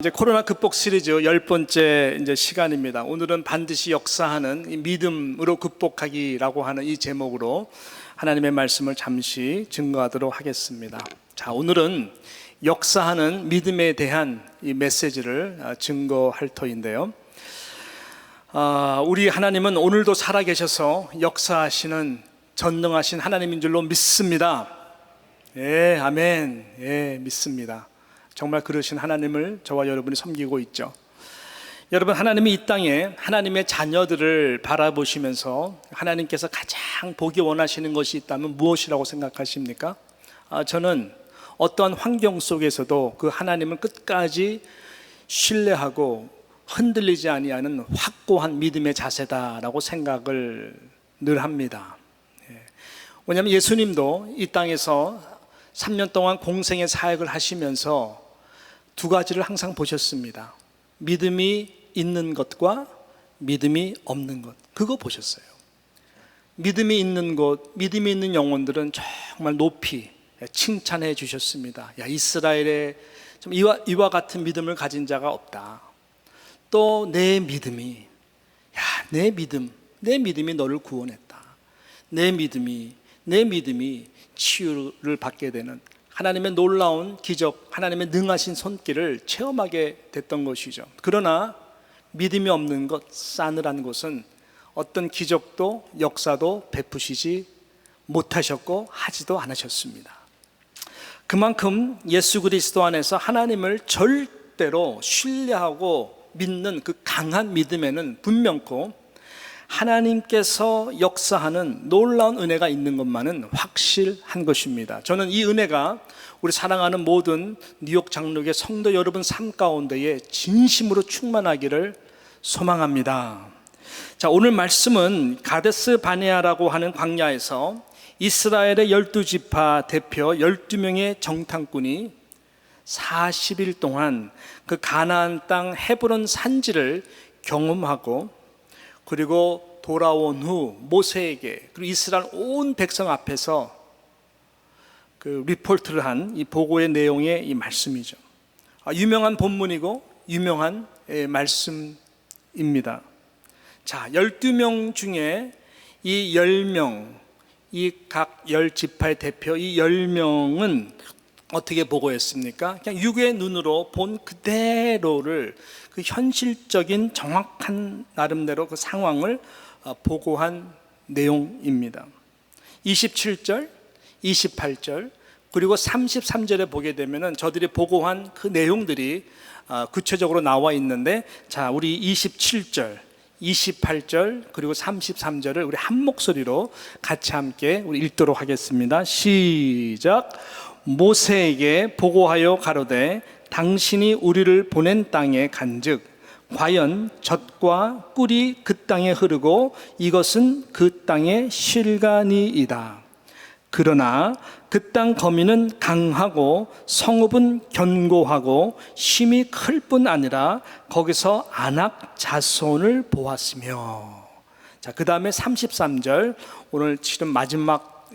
이제 코로나 극복 시리즈 10번째 이제 시간입니다. 오늘은 반드시 역사하는 이 믿음으로 극복하기라고 하는 이 제목으로 하나님의 말씀을 잠시 증거하도록 하겠습니다. 자, 오늘은 역사하는 믿음에 대한 이 메시지를 증거할 터인데요. 우리 하나님은 오늘도 살아계셔서 역사하시는 전능하신 하나님인 줄로 믿습니다. 예, 아멘. 예, 믿습니다. 정말 그러신 하나님을 저와 여러분이 섬기고 있죠. 여러분, 하나님이 이 땅에 하나님의 자녀들을 바라보시면서 하나님께서 가장 보기 원하시는 것이 있다면 무엇이라고 생각하십니까? 저는 어떠한 환경 속에서도 그 하나님을 끝까지 신뢰하고 흔들리지 아니하는 확고한 믿음의 자세다라고 생각을 늘 합니다. 왜냐하면 예수님도 이 땅에서 3년 동안 공생의 사역을 하시면서 두 가지를 항상 보셨습니다. 믿음이 있는 것과 믿음이 없는 것, 그거 보셨어요. 믿음이 있는 것, 믿음이 있는 영혼들은 정말 높이 칭찬해 주셨습니다. 야, 이스라엘에 좀 이와 같은 믿음을 가진 자가 없다. 또 내 믿음이, 내 믿음이 너를 구원했다. 내 믿음이 치유를 받게 되는 하나님의 놀라운 기적, 하나님의 능하신 손길을 체험하게 됐던 것이죠. 그러나 믿음이 없는 것, 싸늘한 것은 어떤 기적도 역사도 베푸시지 못하셨고 하지도 않으셨습니다. 그만큼 예수 그리스도 안에서 하나님을 절대로 신뢰하고 믿는 그 강한 믿음에는 분명코 하나님께서 역사하는 놀라운 은혜가 있는 것만은 확실한 것입니다. 저는 이 은혜가 우리 사랑하는 모든 뉴욕 장로교 성도 여러분 삶 가운데에 진심으로 충만하기를 소망합니다. 자, 오늘 말씀은 가데스 바네아라고 하는 광야에서 이스라엘의 12지파 대표 12명의 정탐꾼이 40일 동안 그 가나안 땅 헤브론 산지를 경험하고 그리고 돌아온 후 모세에게 그리고 이스라엘 온 백성 앞에서 그 리포트를 한 이 보고의 내용의 이 말씀이죠. 유명한 본문이고 유명한 말씀입니다. 자, 12명 중에 이 10명, 이 각 10지파의 대표 이 10명은 어떻게 보고했습니까? 그냥 육의 눈으로 본 그대로를 그 현실적인 정확한 나름대로 그 상황을 보고한 내용입니다. 27절, 28절 그리고 33절에 보게 되면은 저들이 보고한 그 내용들이 구체적으로 나와 있는데, 자, 우리 27절, 28절 그리고 33절을 우리 한 목소리로 같이 함께 우리 읽도록 하겠습니다. 시작. 모세에게 보고하여 가로되 당신이 우리를 보낸 땅에 간즉 과연 젖과 꿀이 그 땅에 흐르고 이것은 그 땅의 실간이이다. 그러나 그 땅 거민은 강하고 성읍은 견고하고 힘이 클 뿐 아니라 거기서 아낙 자손을 보았으며. 자, 그 다음에 33절 오늘 지금 마지막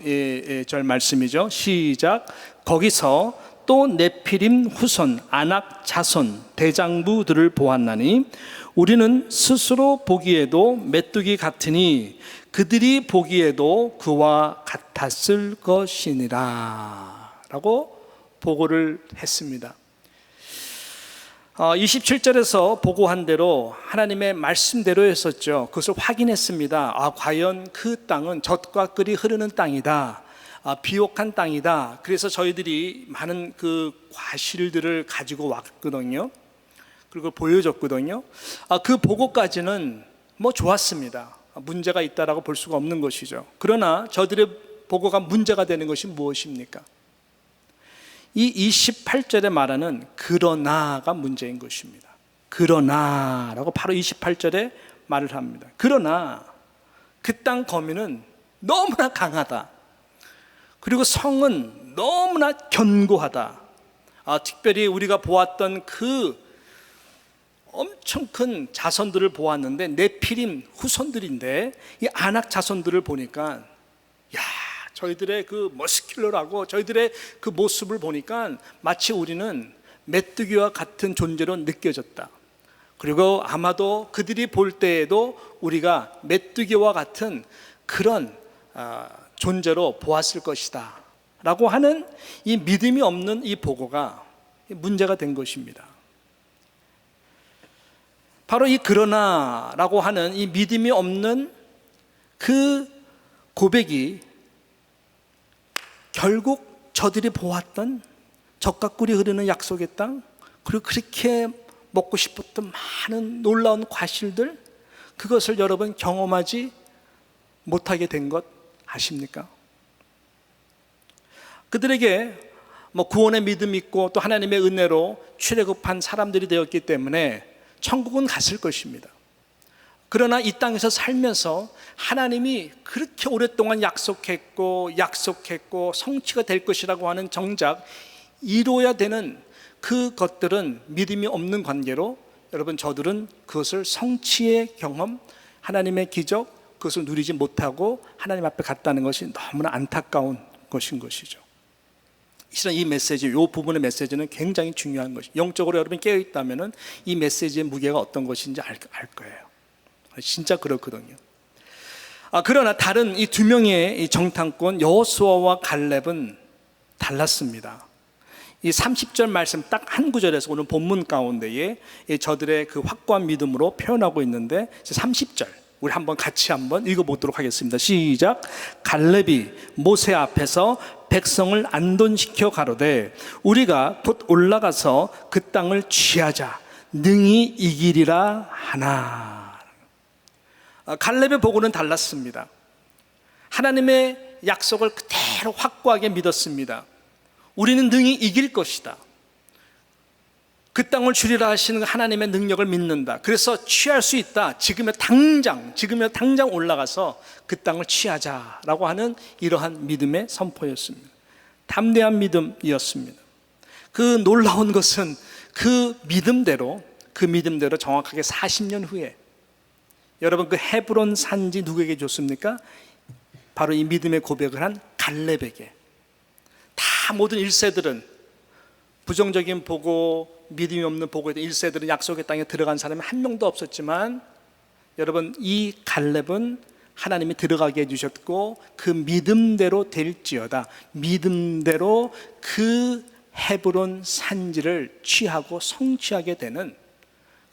절 말씀이죠. 시작. 거기서 또 네피림 후손 아낙 자손 대장부들을 보았나니 우리는 스스로 보기에도 메뚜기 같으니 그들이 보기에도 그와 같았을 것이니라 라고 보고를 했습니다. 27절에서 보고한 대로 하나님의 말씀대로 했었죠. 그것을 확인했습니다. 과연 그 땅은 젖과 꿀이 흐르는 땅이다. 비옥한 땅이다. 그래서 저희들이 많은 그 과실들을 가지고 왔거든요. 그리고 보여줬거든요. 그 보고까지는 뭐 좋았습니다. 문제가 있다라고 볼 수가 없는 것이죠. 그러나 저들의 보고가 문제가 되는 것이 무엇입니까? 이 28절에 말하는 그러나가 문제인 것입니다. 그러나라고 바로 28절에 말을 합니다. 그러나 그 땅 거민은 너무나 강하다. 그리고 성은 너무나 견고하다. 특별히 우리가 보았던 그 엄청 큰 자손들을 보았는데 네피림 후손들인데 이 아낙 자손들을 보니까 저희들의 그 머스큘러라고 저희들의 그 모습을 보니까 마치 우리는 메뚜기와 같은 존재로 느껴졌다. 그리고 아마도 그들이 볼 때에도 우리가 메뚜기와 같은 그런 존재로 보았을 것이다 라고 하는 이 믿음이 없는 이 보고가 문제가 된 것입니다. 바로 이 그러나라고 하는 이 믿음이 없는 그 고백이 결국 저들이 보았던 젖과 꿀이 흐르는 약속의 땅, 그리고 그렇게 먹고 싶었던 많은 놀라운 과실들, 그것을 여러분 경험하지 못하게 된 것 아십니까? 그들에게 구원의 믿음이 있고 또 하나님의 은혜로 출애굽한 사람들이 되었기 때문에 천국은 갔을 것입니다. 그러나 이 땅에서 살면서 하나님이 그렇게 오랫동안 약속했고 성취가 될 것이라고 하는 정작 이루어야 되는 그 것들은 믿음이 없는 관계로 여러분 저들은 그것을 성취의 경험, 하나님의 기적, 그것을 누리지 못하고 하나님 앞에 갔다는 것이 너무나 안타까운 것인 것이죠. 실은 이 메시지, 이 부분의 메시지는 굉장히 중요한 것이, 영적으로 여러분이 깨어있다면 이 메시지의 무게가 어떤 것인지 알 거예요. 진짜 그렇거든요. 그러나 다른 이 두 명의 이 정탐꾼 여호수아와 갈렙은 달랐습니다. 이 30절 말씀 딱 한 구절에서 오늘 본문 가운데에 저들의 그 확고한 믿음으로 표현하고 있는데 30절 우리 같이 한번 읽어보도록 하겠습니다. 시작. 갈렙이 모세 앞에서 백성을 안돈시켜 가로되 우리가 곧 올라가서 그 땅을 취하자 능히 이기리라 하나. 갈렙의 보고는 달랐습니다. 하나님의 약속을 그대로 확고하게 믿었습니다. 우리는 능히 이길 것이다. 그 땅을 주리라 하시는 하나님의 능력을 믿는다. 그래서 취할 수 있다. 지금이야 당장 올라가서 그 땅을 취하자라고 하는 이러한 믿음의 선포였습니다. 담대한 믿음이었습니다. 그 놀라운 것은 그 믿음대로 정확하게 40년 후에 여러분 그 헤브론 산지 누구에게 줬습니까? 바로 이 믿음의 고백을 한 갈렙에게. 다 모든 1세들은 부정적인 보고, 믿음이 없는 보고에 대한 1세들은 약속의 땅에 들어간 사람이 한 명도 없었지만 여러분 이 갈렙은 하나님이 들어가게 해주셨고 그 믿음대로 될지어다. 믿음대로 그 헤브론 산지를 취하고 성취하게 되는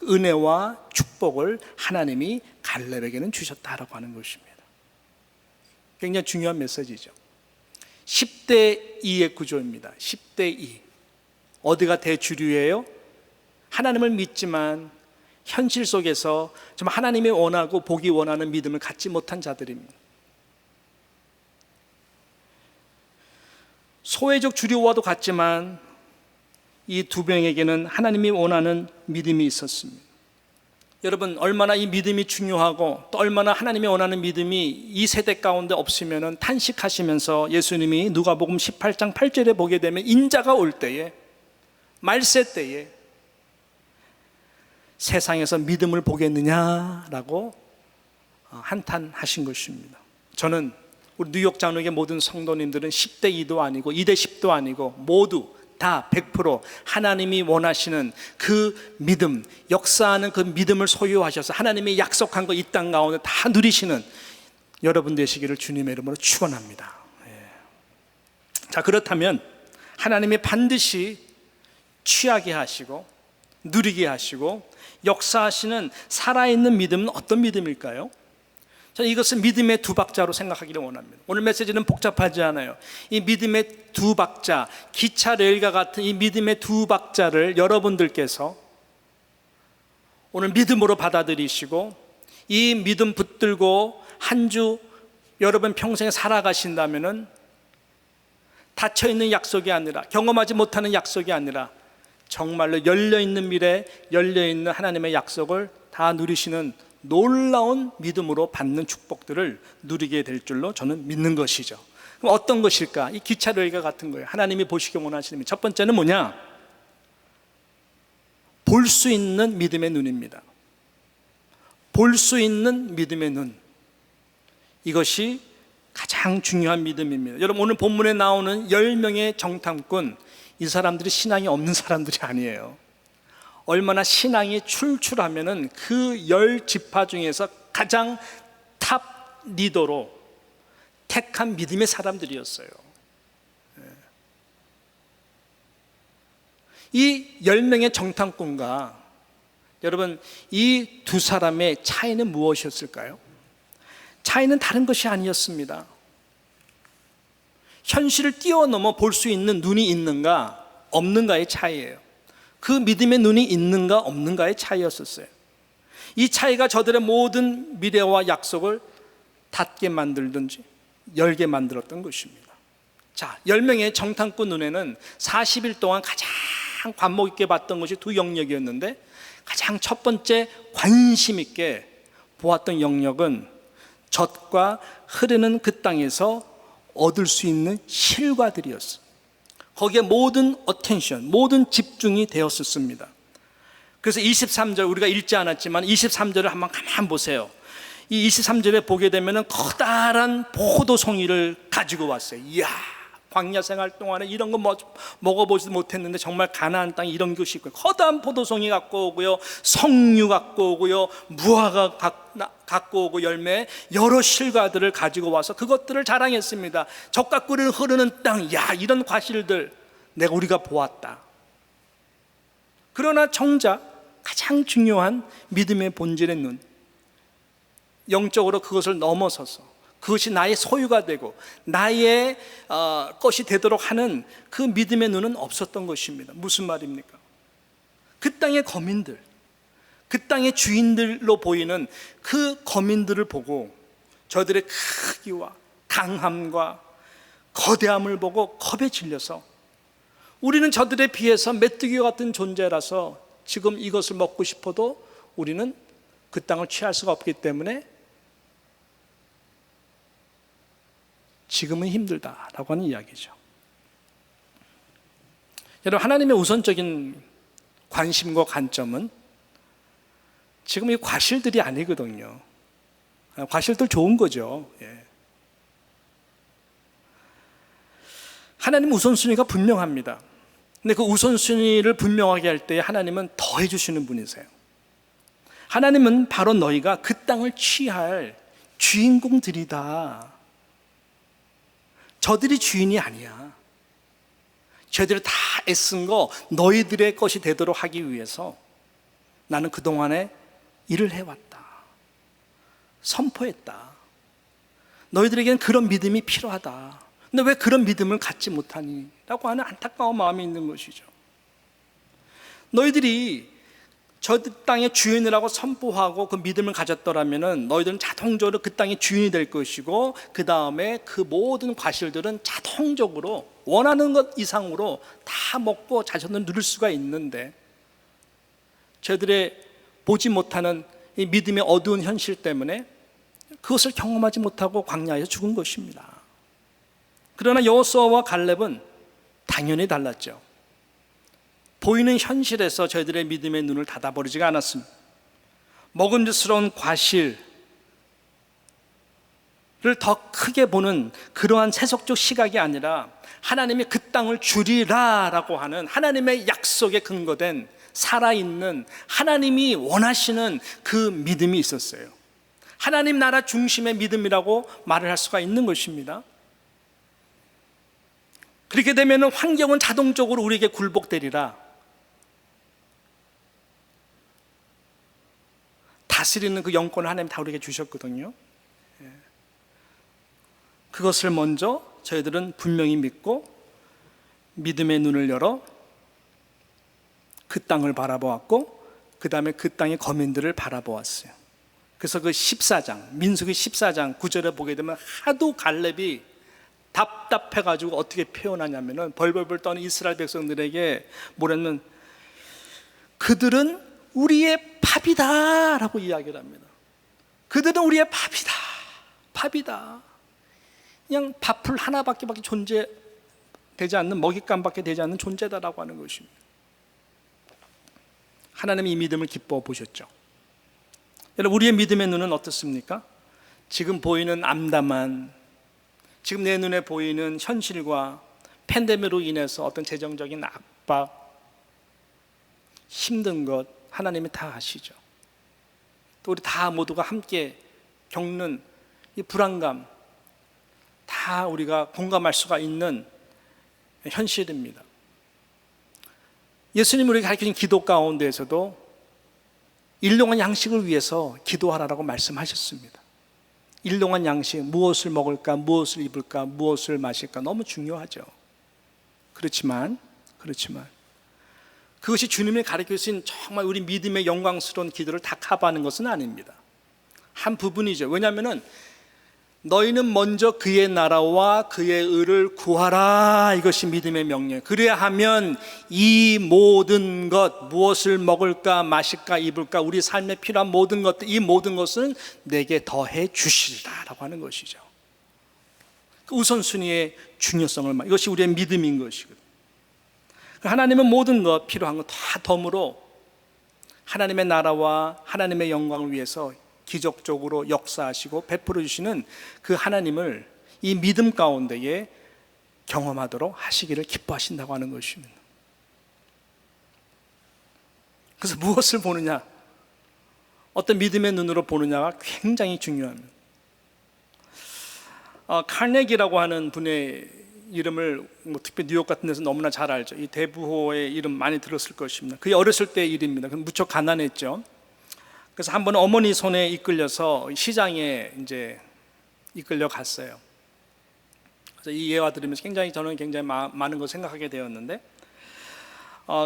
은혜와 축복을 하나님이 갈렙에게는 주셨다라고 하는 것입니다. 굉장히 중요한 메시지죠. 10대 2의 구조입니다. 10대 2. 어디가 대주류예요? 하나님을 믿지만 현실 속에서 좀 하나님이 원하고 보기 원하는 믿음을 갖지 못한 자들입니다. 소외적 주류와도 같지만 이 두 명에게는 하나님이 원하는 믿음이 있었습니다. 여러분 얼마나 이 믿음이 중요하고 또 얼마나 하나님이 원하는 믿음이 이 세대 가운데 없으면 탄식하시면서 예수님이 누가복음 18장 8절에 보게 되면 인자가 올 때에 말세 때에 세상에서 믿음을 보겠느냐라고 한탄하신 것입니다. 저는 우리 뉴욕 장로교의 모든 성도님들은 10대 2도 아니고 2대 10도 아니고 모두 다 100% 하나님이 원하시는 그 믿음, 역사하는 그 믿음을 소유하셔서 하나님이 약속한 거 이 땅 가운데 다 누리시는 여러분 되시기를 주님의 이름으로 축원합니다. 자, 그렇다면 하나님이 반드시 취하게 하시고 누리게 하시고 역사하시는 살아있는 믿음은 어떤 믿음일까요? 저는 이것을 믿음의 두 박자로 생각하기를 원합니다. 오늘 메시지는 복잡하지 않아요. 이 믿음의 두 박자, 기차 레일과 같은 이 믿음의 두 박자를 여러분들께서 오늘 믿음으로 받아들이시고 이 믿음 붙들고 한 주 여러분 평생에 살아가신다면은 닫혀있는 약속이 아니라 경험하지 못하는 약속이 아니라 정말로 열려있는 미래, 열려있는 하나님의 약속을 다 누리시는 놀라운 믿음으로 받는 축복들을 누리게 될 줄로 저는 믿는 것이죠. 그럼 어떤 것일까? 이 기차레일과 같은 거예요. 하나님이 보시기 원하시는 첫 번째는 뭐냐? 볼 수 있는 믿음의 눈입니다. 볼 수 있는 믿음의 눈. 이것이 가장 중요한 믿음입니다. 여러분 오늘 본문에 나오는 10명의 정탐꾼, 이 사람들이 신앙이 없는 사람들이 아니에요. 얼마나 신앙이 출출하면은 그 10지파 중에서 가장 탑 리더로 택한 믿음의 사람들이었어요. 이 10명의 정탐꾼과 여러분, 이 두 사람의 차이는 무엇이었을까요? 차이는 다른 것이 아니었습니다. 현실을 뛰어넘어 볼 수 있는 눈이 있는가 없는가의 차이예요. 그 믿음의 눈이 있는가 없는가의 차이였었어요. 이 차이가 저들의 모든 미래와 약속을 닫게 만들든지 열게 만들었던 것입니다. 자, 10명의 정탐꾼 눈에는 40일 동안 가장 관목 있게 봤던 것이 두 영역이었는데, 가장 첫 번째 관심 있게 보았던 영역은 젖과 흐르는 그 땅에서 얻을 수 있는 실과들이었어요. 거기에 모든 어텐션, 모든 집중이 되었었습니다. 그래서 23절, 우리가 읽지 않았지만 23절을 한번 가만 보세요. 이 23절에 보게 되면 커다란 포도송이를 가지고 왔어요. 이야, 광야 생활 동안에 이런 거 먹어보지도 못했는데 정말 가나안 땅에 이런 것이 있고요. 커다란 포도송이 갖고 오고요, 석류 갖고 오고요, 무화과 갖고 오고 열매, 여러 실과들을 가지고 와서 그것들을 자랑했습니다. 젖과 꿀이 흐르는 땅, 야, 이런 과실들 우리가 보았다. 그러나 정작 가장 중요한 믿음의 본질의 눈, 영적으로 그것을 넘어서서 그것이 나의 소유가 되고 나의 것이 되도록 하는 그 믿음의 눈은 없었던 것입니다. 무슨 말입니까? 그 땅의 거민들, 그 땅의 주인들로 보이는 그 거민들을 보고 저들의 크기와 강함과 거대함을 보고 겁에 질려서 우리는 저들에 비해서 메뚜기와 같은 존재라서 지금 이것을 먹고 싶어도 우리는 그 땅을 취할 수가 없기 때문에 지금은 힘들다라고 하는 이야기죠. 여러분, 하나님의 우선적인 관심과 관점은 지금 이 과실들이 아니거든요. 과실들 좋은 거죠. 하나님 우선순위가 분명합니다. 근데 그 우선순위를 분명하게 할 때 하나님은 더해 주시는 분이세요. 하나님은 바로 너희가 그 땅을 취할 주인공들이다. 저들이 주인이 아니야. 저들이 다 애쓴 거 너희들의 것이 되도록 하기 위해서 나는 그동안에 일을 해왔다. 선포했다. 너희들에게는 그런 믿음이 필요하다. 근데 왜 그런 믿음을 갖지 못하니? 라고 하는 안타까운 마음이 있는 것이죠. 너희들이 저 땅의 주인이라고 선포하고 그 믿음을 가졌더라면 너희들은 자동적으로 그 땅의 주인이 될 것이고, 그 다음에 그 모든 과실들은 자동적으로 원하는 것 이상으로 다 먹고 자신을 누릴 수가 있는데, 저들의 보지 못하는 이 믿음의 어두운 현실 때문에 그것을 경험하지 못하고 광야에서 죽은 것입니다. 그러나 여호수아와 갈렙은 당연히 달랐죠. 보이는 현실에서 저희들의 믿음의 눈을 닫아버리지가 않았습니다. 먹음직스러운 과실을 더 크게 보는 그러한 세속적 시각이 아니라 하나님이 그 땅을 주리라라고 하는 하나님의 약속에 근거된 살아있는 하나님이 원하시는 그 믿음이 있었어요. 하나님 나라 중심의 믿음이라고 말을 할 수가 있는 것입니다. 그렇게 되면 환경은 자동적으로 우리에게 굴복되리라. 다스리는 그 영권을 하나님 다 우리에게 주셨거든요. 그것을 먼저 저희들은 분명히 믿고 믿음의 눈을 열어 그 땅을 바라보았고, 그 다음에 그 땅의 거민들을 바라보았어요. 그래서 그 14장, 민수기 14장 9절에 보게 되면 하도 갈렙이 답답해가지고 어떻게 표현하냐면은 벌벌벌 떠는 이스라엘 백성들에게 뭐라면 그들은 우리의 밥이다 라고 이야기를 합니다. 그들은 우리의 밥이다. 그냥 밥풀 하나밖에 존재되지 않는, 먹잇감밖에 되지 않는 존재다라고 하는 것입니다. 하나님이 이 믿음을 기뻐 보셨죠. 여러분, 우리의 믿음의 눈은 어떻습니까? 지금 보이는 암담한, 지금 내 눈에 보이는 현실과 팬데믹으로 인해서 어떤 재정적인 압박, 힘든 것 하나님이 다 아시죠. 또 우리 다 모두가 함께 겪는 이 불안감 다 우리가 공감할 수가 있는 현실입니다. 예수님이 우리에게 가르쳐준 기도 가운데에서도 일용할 양식을 위해서 기도하라고 말씀하셨습니다. 일용할 양식, 무엇을 먹을까, 무엇을 입을까, 무엇을 마실까 너무 중요하죠. 그렇지만 그것이 주님이 가르쳐 주신 정말 우리 믿음의 영광스러운 기도를 다 커버하는 것은 아닙니다. 한 부분이죠. 왜냐하면 너희는 먼저 그의 나라와 그의 의를 구하라, 이것이 믿음의 명령. 그래야 하면 이 모든 것, 무엇을 먹을까 마실까 입을까 우리 삶에 필요한 모든 것들, 이 모든 것은 내게 더해 주시리라라고 하는 것이죠. 그 우선순위의 중요성을, 이것이 우리의 믿음인 것이거든요. 하나님은 모든 것 필요한 것 다 덤으로 하나님의 나라와 하나님의 영광을 위해서 기적적으로 역사하시고 베풀어 주시는 그 하나님을 이 믿음 가운데에 경험하도록 하시기를 기뻐하신다고 하는 것입니다. 그래서 무엇을 보느냐, 어떤 믿음의 눈으로 보느냐가 굉장히 중요합니다. 카네기라고 하는 분의 이름을 특히 뉴욕 같은 데서 너무나 잘 알죠. 이 대부호의 이름 많이 들었을 것입니다. 그게 어렸을 때의 일입니다. 무척 가난했죠. 그래서 한 번 어머니 손에 이끌려서 시장에 이제 이끌려 갔어요. 그래서 이 예화 들으면서 저는 굉장히 많은 걸 생각하게 되었는데,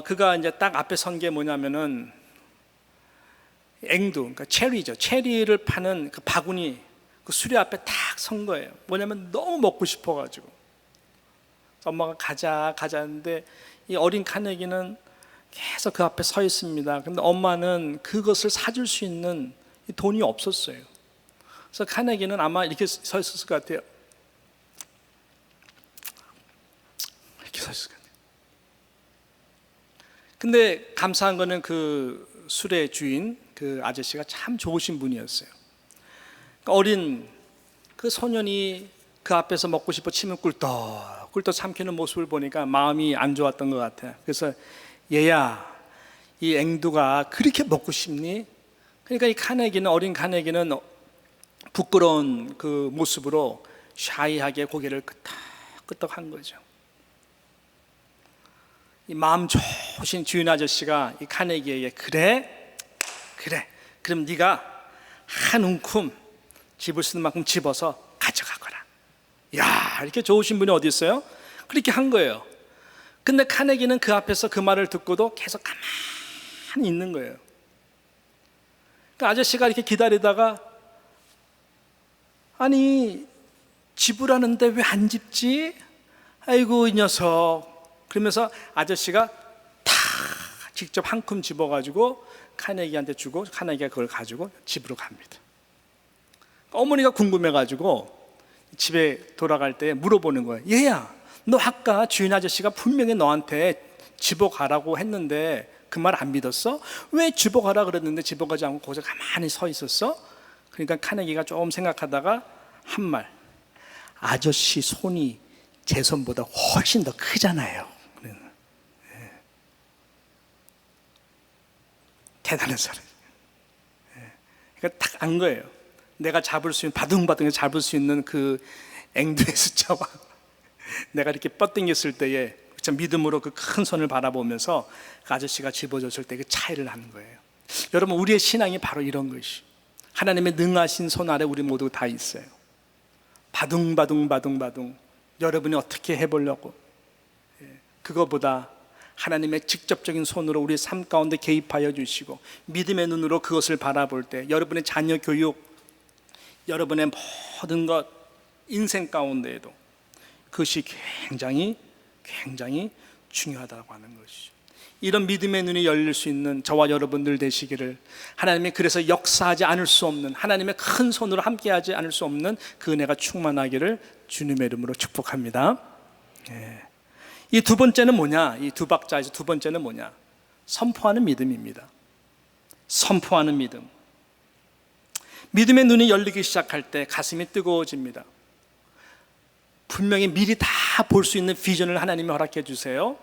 그가 이제 딱 앞에 선 게 뭐냐면은 앵두, 그러니까 체리죠. 체리를 파는 그 바구니, 그 수레 앞에 딱 선 거예요. 뭐냐면 너무 먹고 싶어가지고. 그래서 엄마가 가자 하는데 이 어린 카네기는 계속 그 앞에 서 있습니다. 근데 엄마는 그것을 사줄 수 있는 돈이 없었어요. 그래서 카네기는 아마 이렇게 서 있었을 것 같아요. 이렇게 서 있을 것 같아요. 근데 감사한 거는 그 술의 주인, 그 아저씨가 참 좋으신 분이었어요. 그러니까 어린 그 소년이 그 앞에서 먹고 싶어 침을 꿀떡 삼키는 모습을 보니까 마음이 안 좋았던 것 같아요. 그래서 얘야, 이 앵두가 그렇게 먹고 싶니? 그러니까 이 카네기는, 어린 카네기는 부끄러운 그 모습으로 샤이하게 고개를 끄덕끄덕 한 거죠. 이 마음 좋으신 주인 아저씨가 이 카네기에게 그래 그럼 네가 한 움큼 집을 쓰는 만큼 집어서 가져가거라. 야, 이렇게 좋으신 분이 어디 있어요? 그렇게 한 거예요. 근데 카네기는 그 앞에서 그 말을 듣고도 계속 가만히 있는 거예요. 그러니까 아저씨가 이렇게 기다리다가, 아니 집으라는데 왜 안 집지? 아이고 이 녀석. 그러면서 아저씨가 다 직접 한 큼 집어가지고 카네기한테 주고, 카네기가 그걸 가지고 집으로 갑니다. 어머니가 궁금해가지고 집에 돌아갈 때 물어보는 거예요. 얘야, 너 아까 주인 아저씨가 분명히 너한테 집어가라고 했는데 그 말 안 믿었어? 왜 집어가라 그랬는데 집어가지 않고 거기서 가만히 서 있었어? 그러니까 카네기가 조금 생각하다가 한 말, 아저씨 손이 제 손보다 훨씬 더 크잖아요. 대단한 사람. 그러니까 딱 안 거예요. 내가 잡을 수 있는, 바둥바둥 잡을 수 있는 그 앵두의 숫자와 내가 이렇게 뻗당겼을 때에 믿음으로 그 큰 손을 바라보면서 그 아저씨가 집어줬을 때 그 차이를 하는 거예요. 여러분, 우리의 신앙이 바로 이런 것이, 하나님의 능하신 손 아래 우리 모두 다 있어요. 바둥바둥 여러분이 어떻게 해보려고, 그거보다 하나님의 직접적인 손으로 우리 삶 가운데 개입하여 주시고 믿음의 눈으로 그것을 바라볼 때 여러분의 자녀 교육, 여러분의 모든 것, 인생 가운데에도 그것이 굉장히 중요하다고 하는 것이죠. 이런 믿음의 눈이 열릴 수 있는 저와 여러분들 되시기를, 하나님이 그래서 역사하지 않을 수 없는, 하나님의 큰 손으로 함께하지 않을 수 없는 그 은혜가 충만하기를 주님의 이름으로 축복합니다. 이 두 번째는 뭐냐? 이 두 박자에서 두 번째는 뭐냐? 선포하는 믿음입니다. 선포하는 믿음. 믿음의 눈이 열리기 시작할 때 가슴이 뜨거워집니다. 분명히 미리 다 볼 수 있는 비전을 하나님이 허락해 주세요.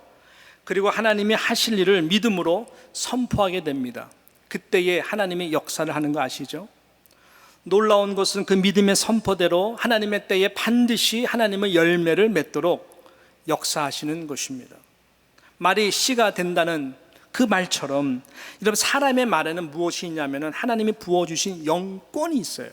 그리고 하나님이 하실 일을 믿음으로 선포하게 됩니다. 그때에 하나님이 역사를 하는 거 아시죠? 놀라운 것은 그 믿음의 선포대로 하나님의 때에 반드시 하나님의 열매를 맺도록 역사하시는 것입니다. 말이 씨가 된다는 그 말처럼 여러분, 사람의 말에는 무엇이 있냐면 하나님이 부어주신 영권이 있어요.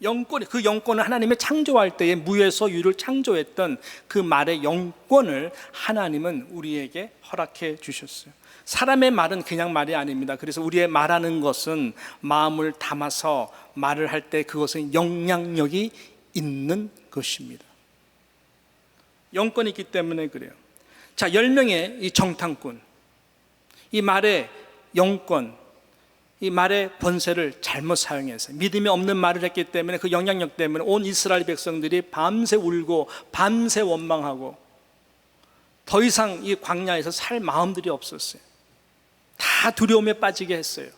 영권이, 그 영권을 하나님이 창조할 때에 무에서 유를 창조했던 그 말의 영권을 하나님은 우리에게 허락해 주셨어요. 사람의 말은 그냥 말이 아닙니다. 그래서 우리의 말하는 것은 마음을 담아서 말을 할 때 그것은 영향력이 있는 것입니다. 영권이 있기 때문에 그래요. 자, 10명의 이 정탐꾼, 이 말의 영권, 이 말의 권세를 잘못 사용해서 믿음이 없는 말을 했기 때문에 그 영향력 때문에 온 이스라엘 백성들이 밤새 울고 밤새 원망하고 더 이상 이 광야에서 살 마음들이 없었어요. 다 두려움에 빠지게 했어요.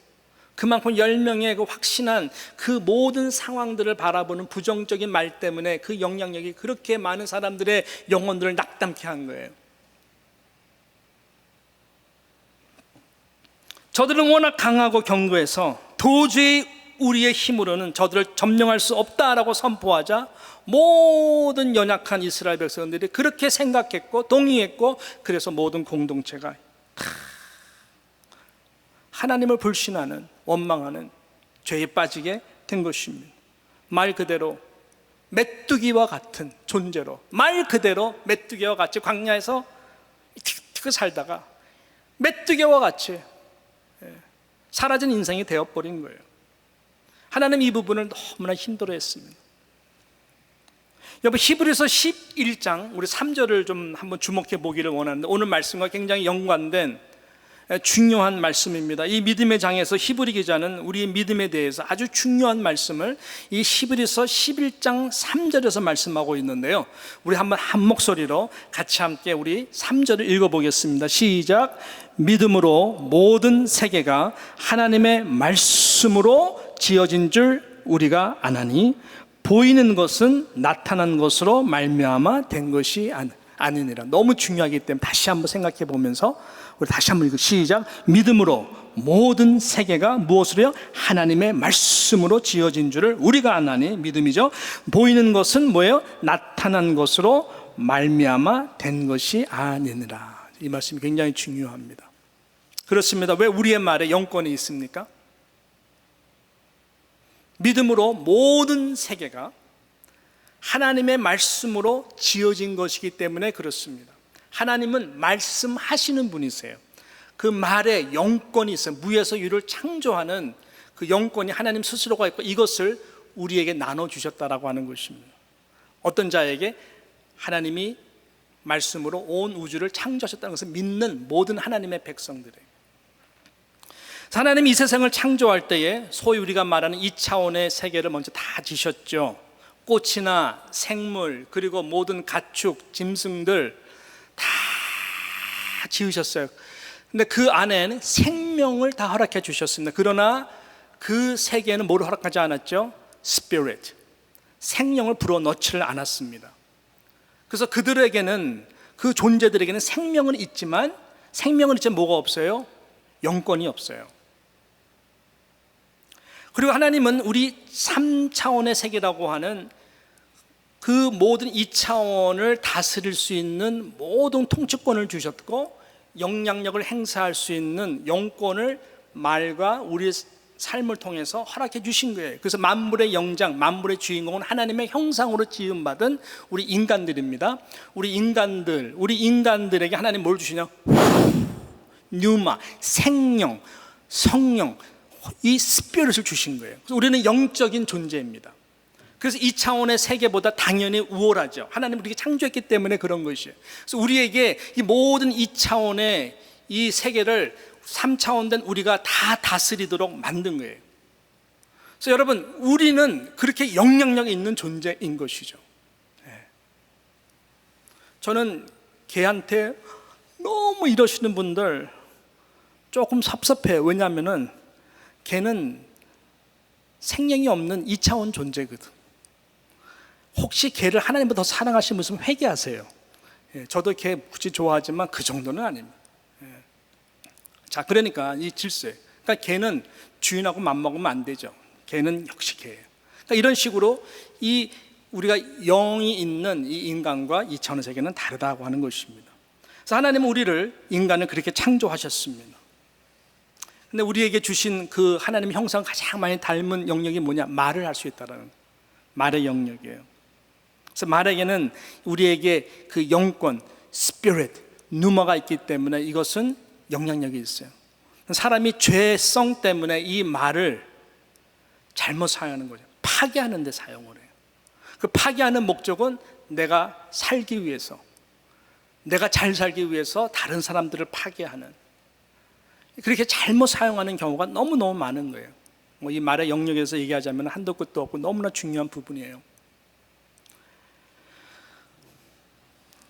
그만큼 10명의 그 확신한 그 모든 상황들을 바라보는 부정적인 말 때문에 그 영향력이 그렇게 많은 사람들의 영혼들을 낙담케 한 거예요. 저들은 워낙 강하고 견고해서 도저히 우리의 힘으로는 저들을 점령할 수 없다라고 선포하자 모든 연약한 이스라엘 백성들이 그렇게 생각했고 동의했고, 그래서 모든 공동체가 하나님을 불신하는, 원망하는 죄에 빠지게 된 것입니다. 말 그대로 메뚜기와 같은 존재로, 말 그대로 메뚜기와 같이 광야에서 틱틱 살다가 메뚜기와 같이 사라진 인생이 되어버린 거예요. 하나님 이 부분을 너무나 힘들어했습니다. 여러분, 히브리서 11장 우리 3절을 좀 한번 주목해 보기를 원하는데, 오늘 말씀과 굉장히 연관된 중요한 말씀입니다. 이 믿음의 장에서 히브리 기자는 우리의 믿음에 대해서 아주 중요한 말씀을 이 히브리서 11장 3절에서 말씀하고 있는데요, 우리 한번 한 목소리로 같이 함께 우리 3절을 읽어보겠습니다. 시작. 믿음으로 모든 세계가 하나님의 말씀으로 지어진 줄 우리가 아나니 보이는 것은 나타난 것으로 말미암아 된 것이 아니니라. 너무 중요하기 때문에 다시 한번 생각해 보면서 우리 다시 한번 읽고 시작. 믿음으로 모든 세계가 무엇으로요? 하나님의 말씀으로 지어진 줄을 우리가 아나니, 믿음이죠. 보이는 것은 뭐예요? 나타난 것으로 말미암아 된 것이 아니니라. 이 말씀이 굉장히 중요합니다. 그렇습니다. 왜 우리의 말에 영권이 있습니까? 믿음으로 모든 세계가 하나님의 말씀으로 지어진 것이기 때문에 그렇습니다. 하나님은 말씀하시는 분이세요. 그 말에 영권이 있어요. 무에서 유를 창조하는 그 영권이 하나님 스스로가 있고, 이것을 우리에게 나눠주셨다라고 하는 것입니다. 어떤 자에게? 하나님이 말씀으로 온 우주를 창조하셨다는 것을 믿는 모든 하나님의 백성들에게. 하나님이 이 세상을 창조할 때에 소위 우리가 말하는 2차원의 세계를 먼저 다 지셨죠. 꽃이나 생물, 그리고 모든 가축, 짐승들 다 지으셨어요. 근데 그 안에는 생명을 다 허락해 주셨습니다. 그러나 그 세계에는 뭘 허락하지 않았죠? Spirit, 생명을 불어넣지를 않았습니다. 그래서 그들에게는, 그 존재들에게는 생명은 있지만 뭐가 없어요? 영권이 없어요. 그리고 하나님은 우리 3차원의 세계라고 하는 그 모든 2차원을 다스릴 수 있는 모든 통치권을 주셨고, 영향력을 행사할 수 있는 영권을 말과 우리의 삶을 통해서 허락해 주신 거예요. 그래서 만물의 영장, 만물의 주인공은 하나님의 형상으로 지음받은 우리 인간들입니다. 우리 인간들에게 하나님 뭘 주시냐? 뉴마, 생명, 성령, 이 스피릿을 주신 거예요. 그래서 우리는 영적인 존재입니다. 그래서 2차원의 세계보다 당연히 우월하죠. 하나님 우리에게 창조했기 때문에 그런 것이에요. 그래서 우리에게 이 모든 2차원의 이 세계를 3차원 된 우리가 다 다스리도록 만든 거예요. 그래서 여러분, 우리는 그렇게 영향력 있는 존재인 것이죠. 저는 걔한테 너무 이러시는 분들 조금 섭섭해요. 왜냐하면은 걔는 생명이 없는 2차원 존재거든. 혹시 개를 하나님보다 더 사랑하시는 분은 회개하세요. 저도 개 굳이 좋아하지만 그 정도는 아닙니다. 자, 그러니까 이 질서예요. 그러니까 개는 주인하고 맞먹으면 안 되죠. 개는 역시 개예요. 그러니까 이런 식으로 이 우리가 영이 있는 이 인간과 이 전세계는 다르다고 하는 것입니다. 그래서 하나님은 우리를, 인간을 그렇게 창조하셨습니다. 근데 우리에게 주신 그 하나님의 형상 가장 많이 닮은 영역이 뭐냐? 말을 할 수 있다는 말의 영역이에요. 그래서 말에게는 우리에게 그 영권, spirit, 누마가 있기 때문에 이것은 영향력이 있어요. 사람이 죄성 때문에 이 말을 잘못 사용하는 거죠. 파괴하는 데 사용을 해요. 그 파괴하는 목적은 내가 살기 위해서, 내가 잘 살기 위해서 다른 사람들을 파괴하는, 그렇게 잘못 사용하는 경우가 너무너무 많은 거예요. 이 말의 영역에서 얘기하자면 한도 끝도 없고 너무나 중요한 부분이에요.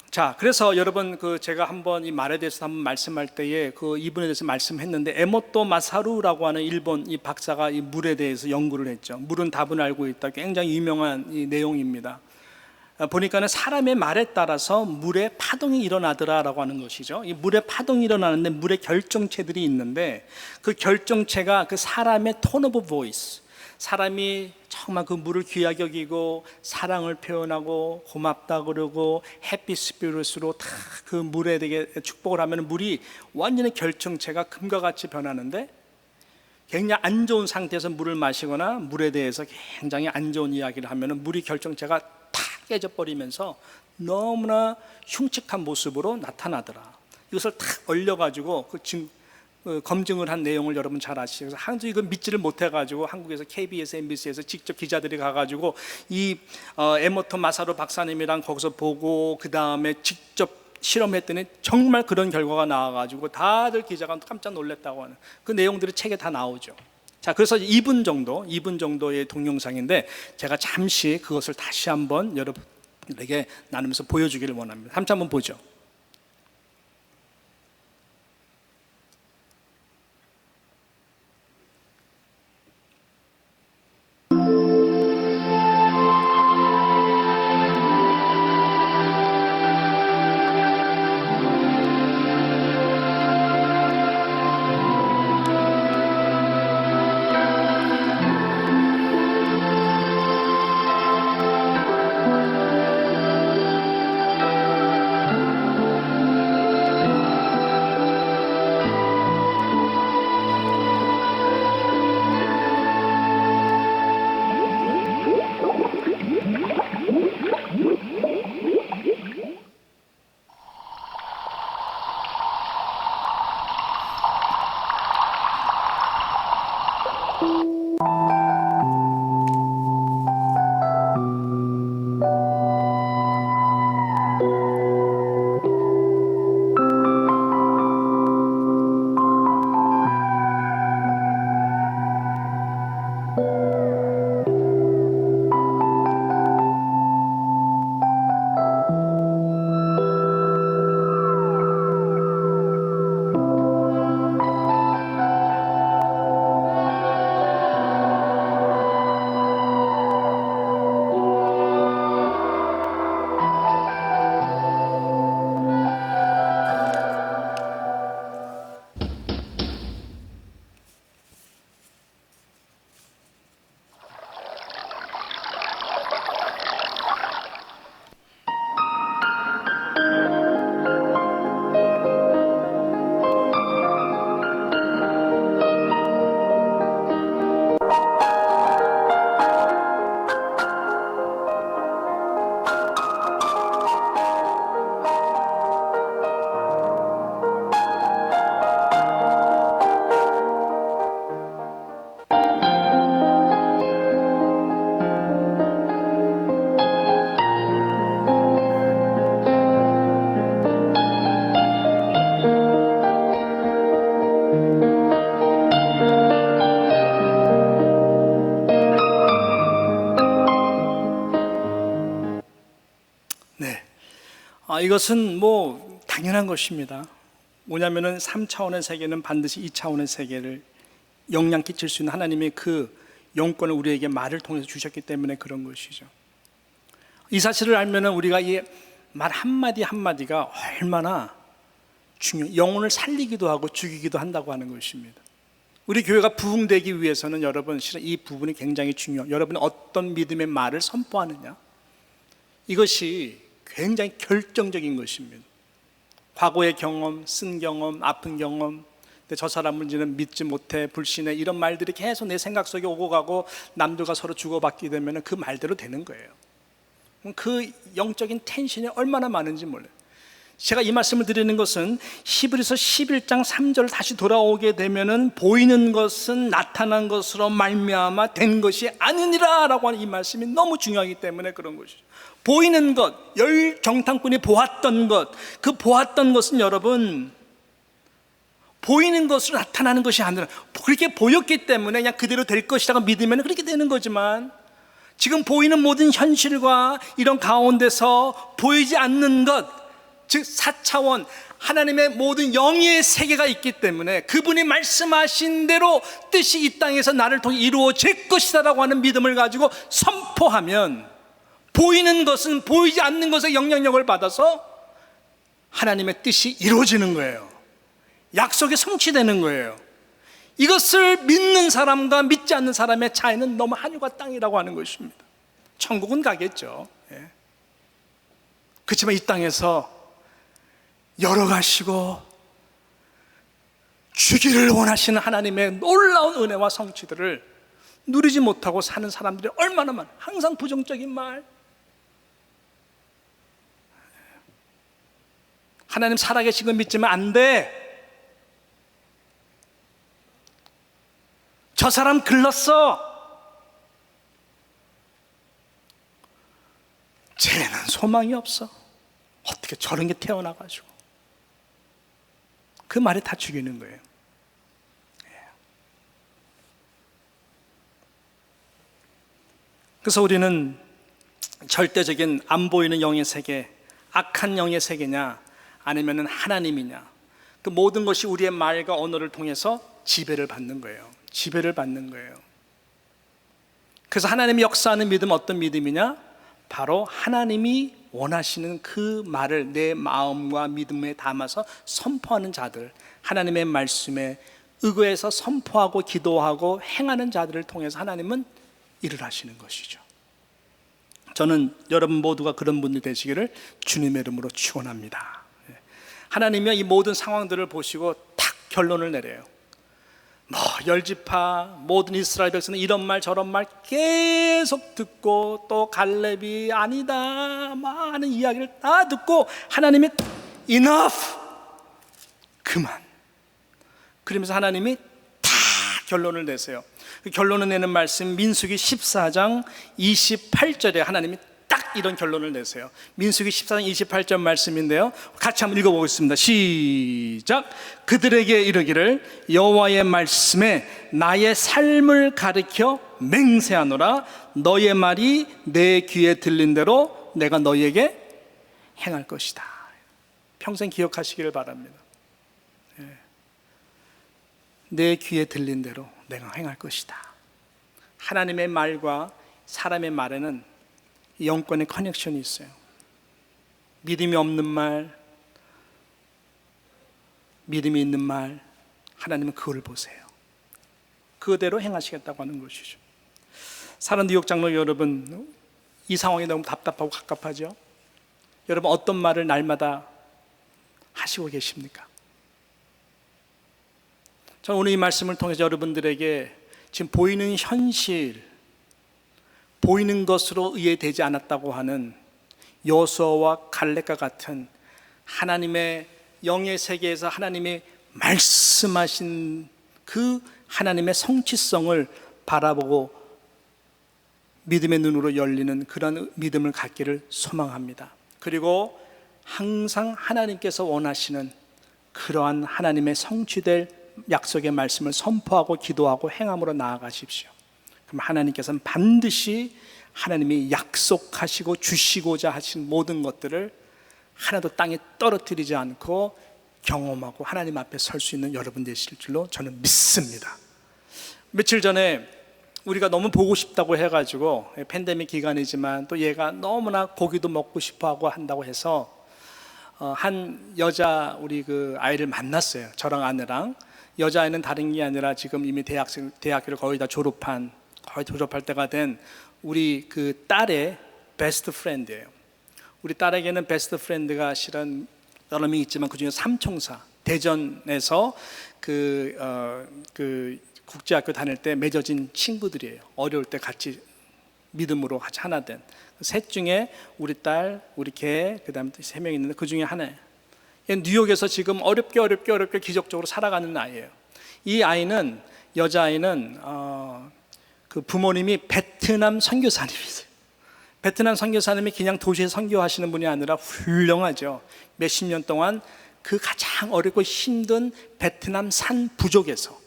자, 그래서 여러분 제가 한번 이 말에 대해서 한번 말씀할 때에 이분에 대해서 말씀했는데, 에모토 마사루라고 하는 일본 이 박사가 이 물에 대해서 연구를 했죠. 물은 답은 알고 있다. 굉장히 유명한 이 내용입니다. 보니까는 사람의 말에 따라서 물의 파동이 일어나더라라고 하는 것이죠. 이 물의 파동이 일어나는데 물의 결정체들이 있는데, 그 결정체가 그 사람의 톤 오브 보이스, 사람이 정말 그 물을 귀하게 여기고 사랑을 표현하고 고맙다 그러고 해피 스피릿으로 다 그 물에 되게 축복을 하면 물이 완전히 결정체가 금과 같이 변하는데, 굉장히 안 좋은 상태에서 물을 마시거나 물에 대해서 굉장히 안 좋은 이야기를 하면 물이 결정체가 탁 깨져버리면서 너무나 흉측한 모습으로 나타나더라. 이것을 탁 얼려가지고 검증을 한 내용을 여러분 잘 아시죠. 그래서 한주 이거 믿지를 못해가지고 한국에서 KBS, MBC에서 직접 기자들이 가가지고 이 에모토 마사루 박사님이랑 거기서 보고 그 다음에 직접 실험했더니 정말 그런 결과가 나와가지고 다들 기자가 깜짝 놀랐다고 하는 그 내용들이 책에 다 나오죠. 자, 그래서 2분 정도의 동영상인데 제가 잠시 그것을 다시 한번 여러분에게 나누면서 보여주기를 원합니다. 함께 한번 보죠. 이것은 뭐 당연한 것입니다. 뭐냐면은 3차원의 세계는 반드시 2차원의 세계를 영향 끼칠 수 있는 하나님의 그 영권을 우리에게 말을 통해서 주셨기 때문에 그런 것이죠. 이 사실을 알면은 우리가 이 말 한마디 한마디가 얼마나 영혼을 살리기도 하고 죽이기도 한다고 하는 것입니다. 우리 교회가 부흥되기 위해서는 여러분, 실은 이 부분이 굉장히 중요해요. 여러분이 어떤 믿음의 말을 선포하느냐, 이것이 굉장히 결정적인 것입니다. 과거의 경험, 쓴 경험, 아픈 경험, 근데 저 사람은 이제는 믿지 못해, 불신해, 이런 말들이 계속 내 생각 속에 오고 가고 남들과 서로 주고받게 되면 그 말대로 되는 거예요. 그 영적인 텐션이 얼마나 많은지 몰라요. 제가 이 말씀을 드리는 것은 히브리서 11장 3절 다시 돌아오게 되면은 보이는 것은 나타난 것으로 말미암아 된 것이 아니니라 라고 하는 이 말씀이 너무 중요하기 때문에 그런 것이죠. 보이는 것, 열 정탐꾼이 보았던 것, 그 보았던 것은 여러분 보이는 것으로 나타나는 것이 아니라 그렇게 보였기 때문에 그냥 그대로 될 것이라고 믿으면 그렇게 되는 거지만, 지금 보이는 모든 현실과 이런 가운데서 보이지 않는 것, 즉 4차원 하나님의 모든 영의 세계가 있기 때문에 그분이 말씀하신 대로 뜻이 이 땅에서 나를 통해 이루어질 것이다 라고 하는 믿음을 가지고 선포하면 보이는 것은 보이지 않는 것의 영향력을 받아서 하나님의 뜻이 이루어지는 거예요. 약속이 성취되는 거예요. 이것을 믿는 사람과 믿지 않는 사람의 차이는 너무 하늘과 땅이라고 하는 것입니다. 천국은 가겠죠. 그렇지만 이 땅에서 열어가시고 주기를 원하시는 하나님의 놀라운 은혜와 성취들을 누리지 못하고 사는 사람들이 얼마나 많아. 항상 부정적인 말, 하나님 살아계신 걸 믿지만 안 돼, 저 사람 글렀어, 쟤는 소망이 없어, 어떻게 저런 게 태어나가지고, 그 말이 다 죽이는 거예요. 그래서 우리는 절대적인 안 보이는 영의 세계, 악한 영의 세계냐 아니면 하나님이냐, 그 모든 것이 우리의 말과 언어를 통해서 지배를 받는 거예요. 지배를 받는 거예요. 그래서 하나님이 역사하는 믿음, 어떤 믿음이냐? 바로 하나님이 원하시는 그 말을 내 마음과 믿음에 담아서 선포하는 자들, 하나님의 말씀에 의거해서 선포하고 기도하고 행하는 자들을 통해서 하나님은 일을 하시는 것이죠. 저는 여러분 모두가 그런 분들 되시기를 주님의 이름으로 축원합니다. 하나님이 이 모든 상황들을 보시고 탁 결론을 내려요. 열지파 모든 이스라엘 백성은 이런 말 저런 말 계속 듣고, 또 갈렙이 아니다 많은 이야기를 다 듣고 하나님이 enough, 그만, 그러면서 하나님이 다 결론을 내세요. 그 결론을 내는 말씀 민수기 14장 28절에 하나님이 딱 이런 결론을 내세요. 민수기 14장 28절 말씀인데요, 같이 한번 읽어보겠습니다. 시작. 그들에게 이르기를 여호와의 말씀에 나의 삶을 가리켜 맹세하노라. 너의 말이 내 귀에 들린 대로 내가 너희에게 행할 것이다. 평생 기억하시기를 바랍니다. 내 귀에 들린 대로 내가 행할 것이다. 하나님의 말과 사람의 말에는 영권의 커넥션이 있어요. 믿음이 없는 말, 믿음이 있는 말, 하나님은 그걸 보세요. 그대로 행하시겠다고 하는 것이죠. 사랑 뉴욕 장로 여러분, 이 상황이 너무 답답하고 갑갑하죠? 여러분 어떤 말을 날마다 하시고 계십니까? 저는 오늘 이 말씀을 통해서 여러분들에게 지금 보이는 현실, 보이는 것으로 이해되지 않았다고 하는 여호수아와 갈렙과 같은 하나님의 영의 세계에서 하나님이 말씀하신 그 하나님의 성취성을 바라보고 믿음의 눈으로 열리는 그런 믿음을 갖기를 소망합니다. 그리고 항상 하나님께서 원하시는 그러한 하나님의 성취될 약속의 말씀을 선포하고 기도하고 행함으로 나아가십시오. 그럼 하나님께서는 반드시 하나님이 약속하시고 주시고자 하신 모든 것들을 하나도 땅에 떨어뜨리지 않고 경험하고 하나님 앞에 설 수 있는 여러분 되실 줄로 저는 믿습니다. 며칠 전에 우리가 너무 보고 싶다고 해가지고 팬데믹 기간이지만 또 얘가 너무나 고기도 먹고 싶어하고 한다고 해서 한 여자 우리 그 아이를 만났어요. 저랑 아내랑. 여자아이는 다른 게 아니라 지금 이미 대학교를 거의 다 거의 졸업할 때가 된 우리 그 딸의 베스트 프렌드예요. 우리 딸에게는 베스트 프렌드가 실은 여러 명 있지만 그중에 삼총사, 대전에서 그 국제학교 다닐 때 맺어진 친구들이에요. 어려울 때 같이 믿음으로 같이 하나 된 셋 중에 우리 딸, 우리 개, 그 다음에 3명 있는데 그 중에 하나예요. 뉴욕에서 지금 어렵게 기적적으로 살아가는 아이예요. 이 아이는, 여자아이는 그 부모님이 베트남 선교사님이세요. 베트남 선교사님이 그냥 도시에 선교하시는 분이 아니라 훌륭하죠. 몇십 년 동안 그 가장 어렵고 힘든 베트남 산 부족에서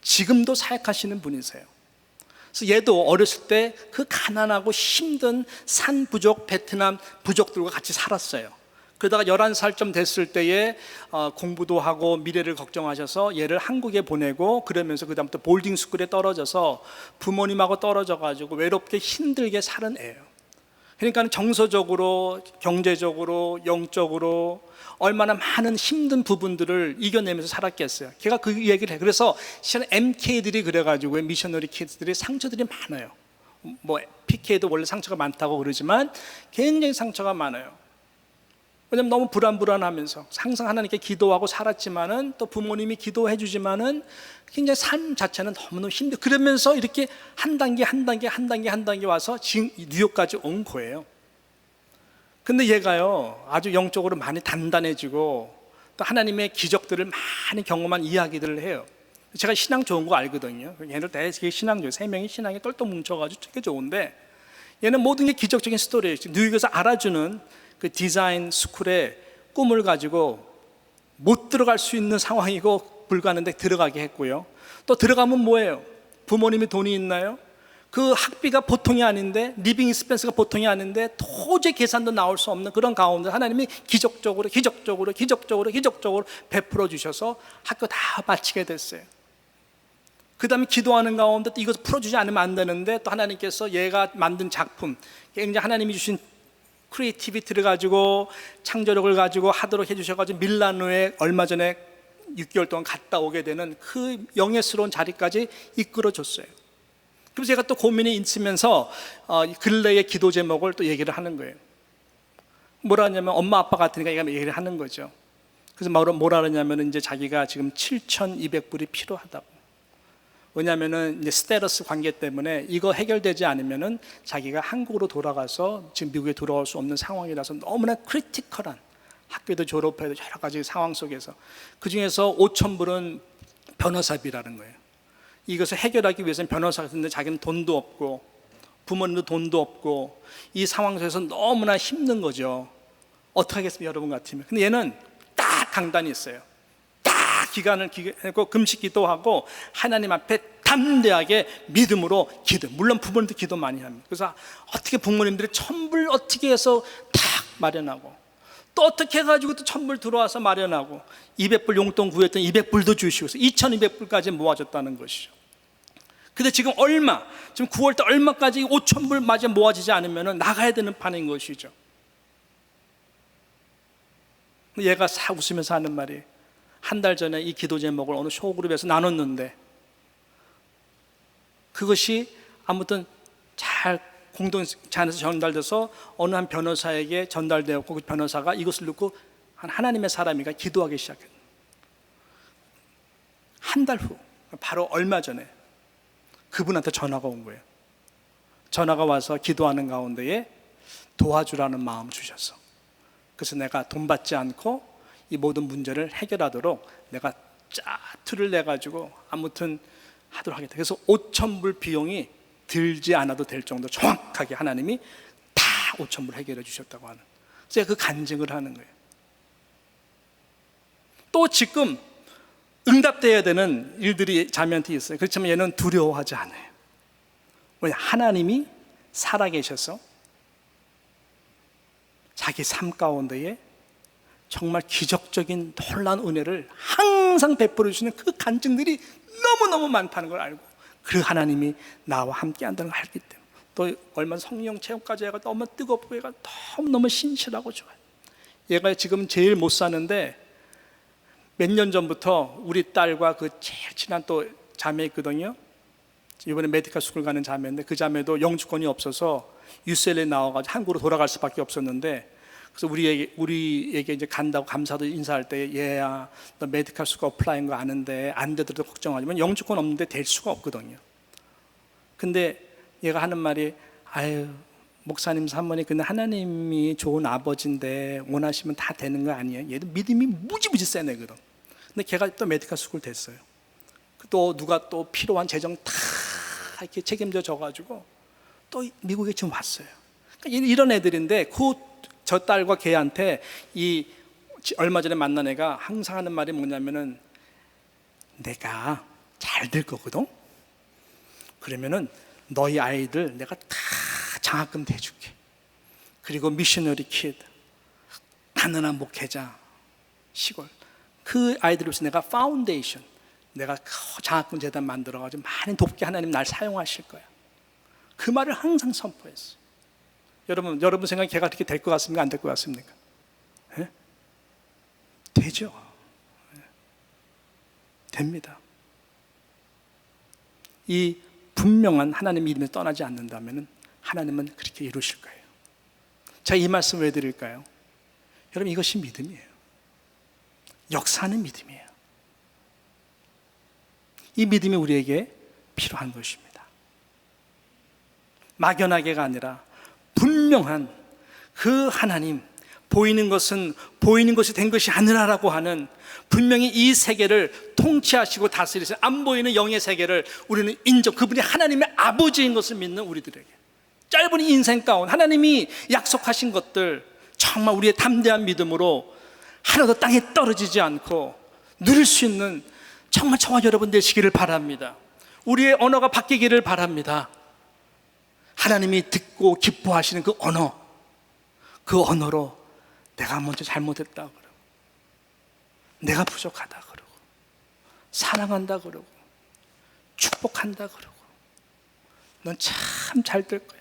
지금도 사역하시는 분이세요. 그래서 얘도 어렸을 때 그 가난하고 힘든 산 부족, 베트남 부족들과 같이 살았어요. 그러다가 11살쯤 됐을 때에 공부도 하고 미래를 걱정하셔서 얘를 한국에 보내고, 그러면서 그 다음부터 볼딩 스쿨에 떨어져서 부모님하고 떨어져 가지고 외롭게 힘들게 사는 애예요. 그러니까 정서적으로, 경제적으로, 영적으로 얼마나 많은 힘든 부분들을 이겨내면서 살았겠어요. 걔가 그 얘기를 해요. 그래서 실은 MK들이 그래가지고 미셔너리 키드들이 상처들이 많아요. 뭐 PK도 원래 상처가 많다고 그러지만 굉장히 상처가 많아요. 왜냐면 너무 불안하면서 항상 하나님께 기도하고 살았지만은, 또 부모님이 기도해 주지만은 굉장히 삶 자체는 너무너무 힘들어. 그러면서 이렇게 한 단계 와서 지금 뉴욕까지 온 거예요. 근데 얘가요, 아주 영적으로 많이 단단해지고 또 하나님의 기적들을 많이 경험한 이야기들을 해요. 제가 신앙 좋은 거 알거든요. 얘들 되게 신앙 좋아요. 3명이 신앙이 똘똘 뭉쳐가지고 되게 좋은데, 얘는 모든 게 기적적인 스토리예요. 뉴욕에서 알아주는 그 디자인 스쿨에 꿈을 가지고 못 들어갈 수 있는 상황이고 불가능한데 들어가게 했고요. 또 들어가면 뭐예요? 부모님이 돈이 있나요? 그 학비가 보통이 아닌데, 리빙 익스펜스가 보통이 아닌데 도저히 계산도 나올 수 없는 그런 가운데 하나님이 기적적으로 베풀어 주셔서 학교 다 마치게 됐어요. 그 다음에 기도하는 가운데 또 이것을 풀어주지 않으면 안 되는데, 또 하나님께서 얘가 만든 작품, 굉장히 하나님이 주신 크리에이티비티를 가지고 창조력을 가지고 하도록 해주셔가지고 밀라노에 얼마 전에 6개월 동안 갔다 오게 되는 그 영예스러운 자리까지 이끌어줬어요. 그래서 제가 또 고민이 있으면서 근래의 기도 제목을 또 얘기를 하는 거예요. 뭐라 하냐면 엄마 아빠 같으니까 얘기를 하는 거죠. 그래서 뭐라 하냐면 이제 자기가 지금 7,200불이 필요하다고. 왜냐하면은 이제 스테러스 관계 때문에 이거 해결되지 않으면은 자기가 한국으로 돌아가서 지금 미국에 돌아올 수 없는 상황이라서 너무나 크리티컬한, 학교도 졸업해도 여러 가지 상황 속에서 그 중에서 5,000불은 변호사비라는 거예요. 이것을 해결하기 위해서는 변호사 같은데 자기는 돈도 없고 부모님도 돈도 없고 이 상황 속에서 너무나 힘든 거죠. 어떻게 하겠습니까, 여러분 같으면? 근데 얘는 딱 강단이 있어요. 기간을 기고 금식 기도하고 하나님 앞에 담대하게 믿음으로 기도. 물론 부모님도 기도 많이 합니다. 그래서 어떻게 부모님들이 1,000불 어떻게 해서 탁 마련하고, 또 어떻게 해가지고 또 1,000불 들어와서 마련하고, 200불 용돈 구했던 200불도 주시고 2,200불까지 모아졌다는 것이죠. 근데 지금 지금 9월 때 얼마까지 5,000불 마저 모아지지 않으면 나가야 되는 판인 것이죠. 얘가 싹 웃으면서 하는 말이, 한 달 전에 이 기도 제목을 어느 쇼그룹에서 나눴는데 그것이 아무튼 잘 공동체 안에서 전달돼서 어느 한 변호사에게 전달되었고, 그 변호사가 이것을 듣고 하나님의 사람이가 기도하기 시작했어요. 한 달 후, 바로 얼마 전에 그분한테 전화가 온 거예요. 전화가 와서 기도하는 가운데에 도와주라는 마음을 주셨어. 그래서 내가 돈 받지 않고 이 모든 문제를 해결하도록 내가 틀을 내가지고 아무튼 하도록 하겠다. 그래서 5,000불 비용이 들지 않아도 될 정도 정확하게 하나님이 다 5,000불 해결해 주셨다고 하는, 제가 그 간증을 하는 거예요. 또 지금 응답되어야 되는 일들이 자매한테 있어요. 그렇지만 얘는 두려워하지 않아요. 왜냐? 하나님이 살아계셔서 자기 삶 가운데에 정말 기적적인 놀라운 은혜를 항상 베풀어 주시는 그 간증들이 너무너무 많다는 걸 알고, 그 하나님이 나와 함께 한다는 걸 알기 때문에. 또 얼마나 성령 체험까지 해가 너무 뜨겁고 얘가 너무너무 신실하고 좋아요. 얘가 지금 제일 못 사는데 몇 년 전부터 우리 딸과 그 제일 친한 또 자매 있거든요. 이번에 메디컬 스쿨 가는 자매인데 그 자매도 영주권이 없어서 UCLA 나와가지고 한국으로 돌아갈 수밖에 없었는데, 그래서 우리에게 이제 간다고 감사도 인사할 때, 얘야 너 메디컬 스쿨 어플라이인 거 아는데 안 되더라도 걱정하지만 영주권 없는데 될 수가 없거든요. 근데 얘가 하는 말이, 아유 목사님 사모님, 근데 하나님이 좋은 아버지인데 원하시면 다 되는 거 아니에요? 얘도 믿음이 무지무지 센 애거든. 근데 걔가 또 메디컬 스쿨 됐어요. 또 누가 또 필요한 재정 다 이렇게 책임져 줘가지고 또 미국에 지금 왔어요. 그러니까 이런 애들인데, 저 딸과 걔한테 얼마 전에 만난 애가 항상 하는 말이 뭐냐면은, 내가 잘 될 거거든. 그러면은 너희 아이들 내가 다 장학금 대줄게. 그리고 미셔너리 키드, 가난한 목회자, 시골, 그 아이들로서 내가 파운데이션, 내가 장학금 재단 만들어가지고 많이 돕게 하나님 날 사용하실 거야. 그 말을 항상 선포했어. 여러분 생각에 걔가 그렇게 될 것 같습니까? 안 될 것 같습니까? 네? 되죠. 됩니다. 이 분명한 하나님 믿음에 떠나지 않는다면 하나님은 그렇게 이루실 거예요. 제가 이 말씀 왜 드릴까요? 여러분, 이것이 믿음이에요. 역사하는 믿음이에요. 이 믿음이 우리에게 필요한 것입니다. 막연하게가 아니라 분명한 그 하나님, 보이는 것은 보이는 것이 된 것이 아니라라고 하는, 분명히 이 세계를 통치하시고 다스리시는 안 보이는 영의 세계를 우리는 그분이 하나님의 아버지인 것을 믿는 우리들에게, 짧은 인생 가운데 하나님이 약속하신 것들 정말 우리의 담대한 믿음으로 하나도 땅에 떨어지지 않고 누릴 수 있는 정말 저와 여러분 되시기를 바랍니다. 우리의 언어가 바뀌기를 바랍니다. 하나님이 듣고 기뻐하시는 그 언어로 내가 먼저 잘못했다 그러고, 내가 부족하다 그러고, 사랑한다 그러고, 축복한다 그러고, 넌 참 잘 될 거야.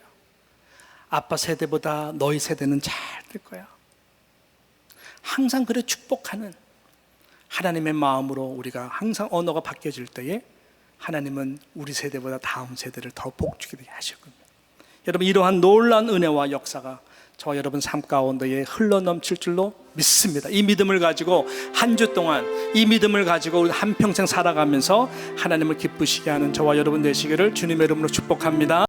아빠 세대보다 너희 세대는 잘 될 거야. 항상 그래 축복하는 하나님의 마음으로 우리가 항상 언어가 바뀌어질 때에 하나님은 우리 세대보다 다음 세대를 더 복주게 하실 겁니다. 여러분, 이러한 놀라운 은혜와 역사가 저와 여러분 삶 가운데에 흘러넘칠 줄로 믿습니다. 이 믿음을 가지고 한 주 동안, 이 믿음을 가지고 한평생 살아가면서 하나님을 기쁘시게 하는 저와 여러분 되시기를 주님의 이름으로 축복합니다.